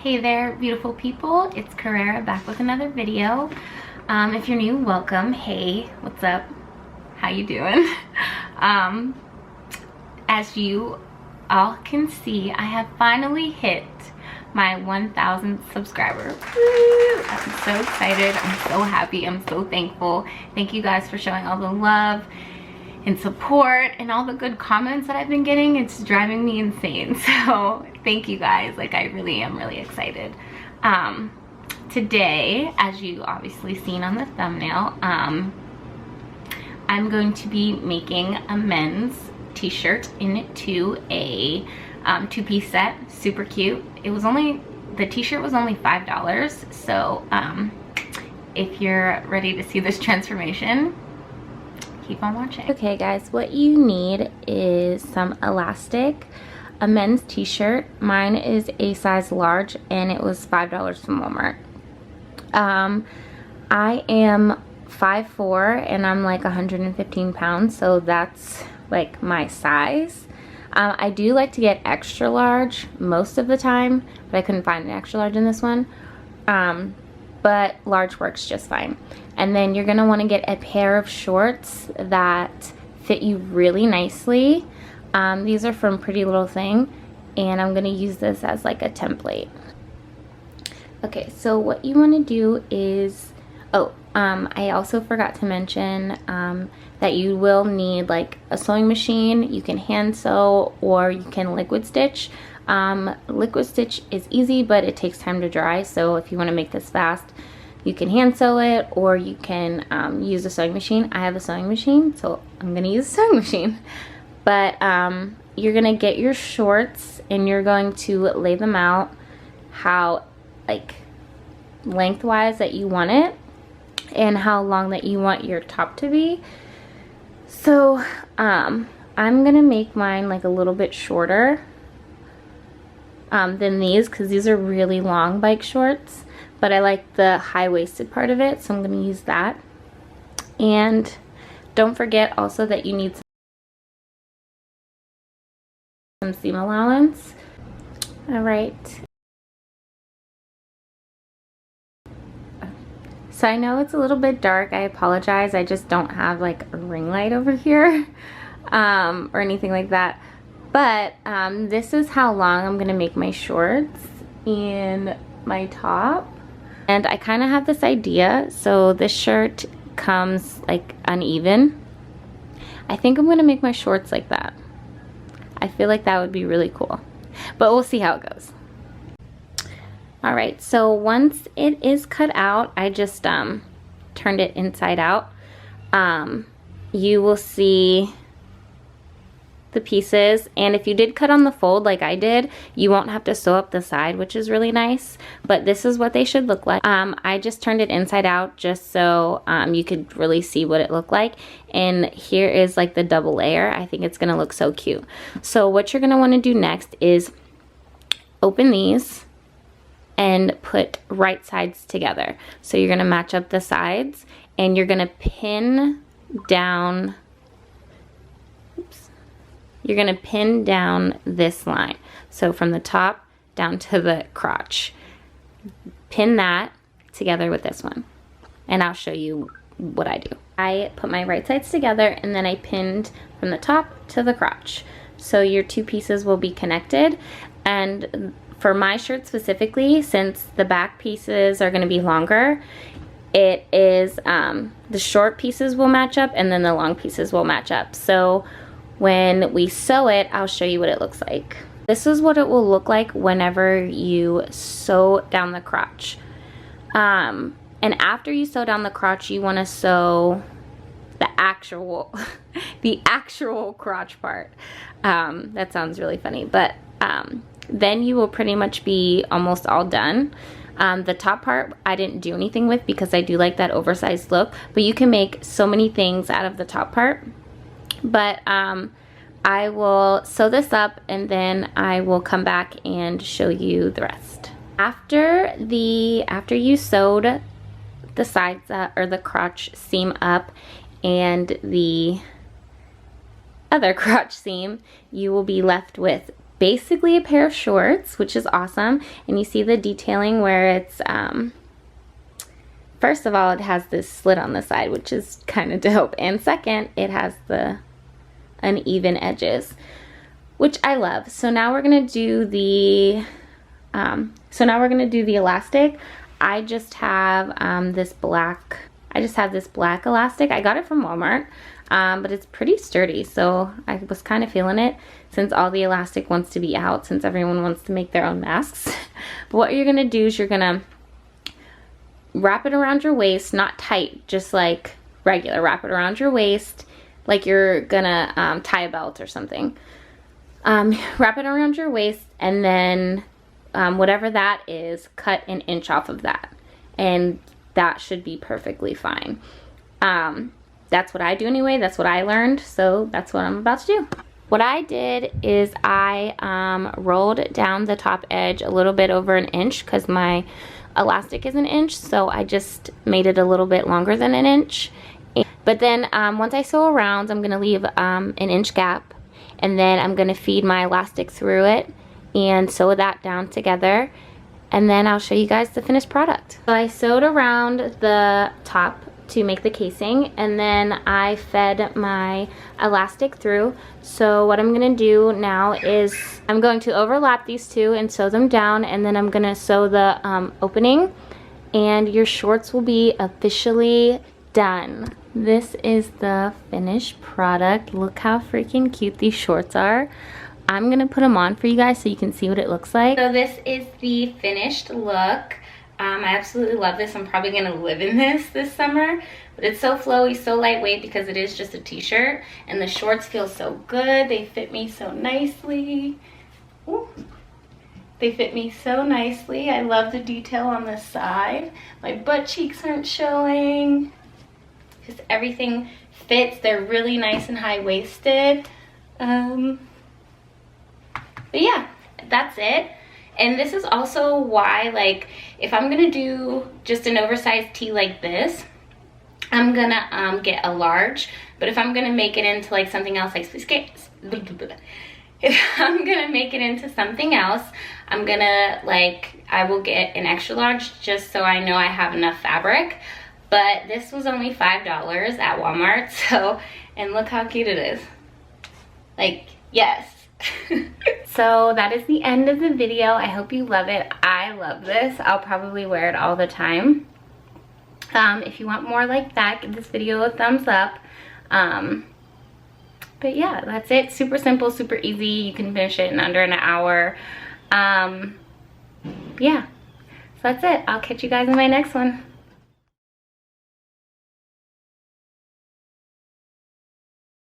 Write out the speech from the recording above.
Hey there, beautiful people. It's Carrera back with another video. If you're new, welcome. Hey, what's up? How you doing? As you all can see, I have finally hit my 1,000th subscriber. Woo! I'm so excited. I'm so happy. I'm so thankful. Thank you guys for showing all the love and support and all the good comments that I've been getting. It's driving me insane. So thank you guys. Like, I really am really excited. Today, as you obviously seen on the thumbnail, I'm going to be making a men's t-shirt into a two-piece set. Super cute. The t-shirt was only $5. So if you're ready to see this transformation, keep on watching. Okay guys, what you need is some elastic, a men's t-shirt. Mine is a size large and it was $5 from Walmart. I am 5'4" and I'm like 115 pounds, so that's like my size. I do like to get extra large most of the time, but I couldn't find an extra large in this one. But large works just fine. And then you're gonna wanna get a pair of shorts that fit you really nicely. These are from Pretty Little Thing, and I'm gonna use this as like a template. Okay, so what you wanna do is, I also forgot to mention that you will need like a sewing machine. You can hand sew or you can liquid stitch. Liquid stitch is easy, but it takes time to dry, so if you want to make this fast, you can hand sew it or you can use a sewing machine. I have a sewing machine, so I'm gonna use a sewing machine. But you're gonna get your shorts and you're going to lay them out how, like, lengthwise that you want it and how long that you want your top to be. So I'm gonna make mine like a little bit shorter than these, because these are really long bike shorts, but I like the high-waisted part of it, so I'm going to use that. And don't forget also that you need some seam allowance. All right. So I know it's a little bit dark. I apologize. I just don't have like a ring light over here or anything like that. But this is how long I'm gonna make my shorts and my top. And I kind of have this idea. So this shirt comes like uneven. I think I'm gonna make my shorts like that. I feel like that would be really cool. But we'll see how it goes. All right, so once it is cut out, I just turned it inside out. You will see the pieces, and if you did cut on the fold like I did, you won't have to sew up the side, which is really nice. But this is what they should look like. I just turned it inside out just so you could really see what it looked like. And here is like the double layer. I think it's gonna look so cute. So what you're gonna want to do next is open these and put right sides together. So you're gonna match up the sides and you're gonna pin down, you're gonna pin down this line. So from the top down to the crotch. Pin that together with this one. And I'll show you what I do. I put my right sides together and then I pinned from the top to the crotch. So your two pieces will be connected. And for my shirt specifically, since the back pieces are gonna be longer, it is, the short pieces will match up and then the long pieces will match up. So when we sew it, I'll show you what it looks like. This is what it will look like whenever you sew down the crotch. And after you sew down the crotch, you want to sew the actual, the actual crotch part. That sounds really funny, but then you will pretty much be almost all done. The top part I didn't do anything with because I do like that oversized look, but you can make so many things out of the top part. But I will sew this up and then I will come back and show you the rest. After you sewed the sides or the crotch seam up and the other crotch seam, you will be left with basically a pair of shorts, which is awesome. And you see the detailing where it's, first of all, it has this slit on the side, which is kind of dope. And second, it has the uneven edges, which I love. So now we're gonna do the, elastic. I just have this black elastic. I got it from Walmart, but it's pretty sturdy, so I was kind of feeling it since all the elastic wants to be out, since everyone wants to make their own masks. But what you're gonna do is you're gonna wrap it around your waist, not tight, just like regular. Wrap it around your waist like you're gonna tie a belt or something. Wrap it around your waist, and then whatever that is, cut an inch off of that, and that should be perfectly fine. That's what I do anyway. That's what I learned, so that's what I'm about to do. What I did is I rolled down the top edge a little bit over an inch because my elastic is an inch, so I just made it a little bit longer than an inch. But then once I sew around, I'm gonna leave an inch gap, and then I'm gonna feed my elastic through it and sew that down together, and then I'll show you guys the finished product. So I sewed around the top to make the casing, and then I fed my elastic through. So what I'm gonna do now is I'm going to overlap these two and sew them down, and then I'm gonna sew the opening, and your shorts will be officially done. This is the finished product. Look how freaking cute these shorts are. I'm gonna put them on for you guys so you can see what it looks like. So this is the finished look. I absolutely love this. I'm probably gonna live in this summer. But it's so flowy, so lightweight because it is just a t-shirt. And the shorts feel so good. They fit me so nicely. Ooh. They fit me so nicely. I love the detail on the side. My butt cheeks aren't showing. Just everything fits. They're really nice and high-waisted. But yeah, that's it. And this is also why, like, if I'm gonna do just an oversized tee like this, I'm gonna get a large. But if I'm gonna make it into like something else, like if I'm gonna make it into something else, I'm gonna I will get an extra large just so I know I have enough fabric. But this was only $5 at Walmart, so, and look how cute it is. Like, yes. So that is the end of the video. I hope you love it. I love this. I'll probably wear it all the time. If you want more like that, give this video a thumbs up. But yeah, that's it. Super simple, super easy. You can finish it in under an hour. Yeah, so that's it. I'll catch you guys in my next one.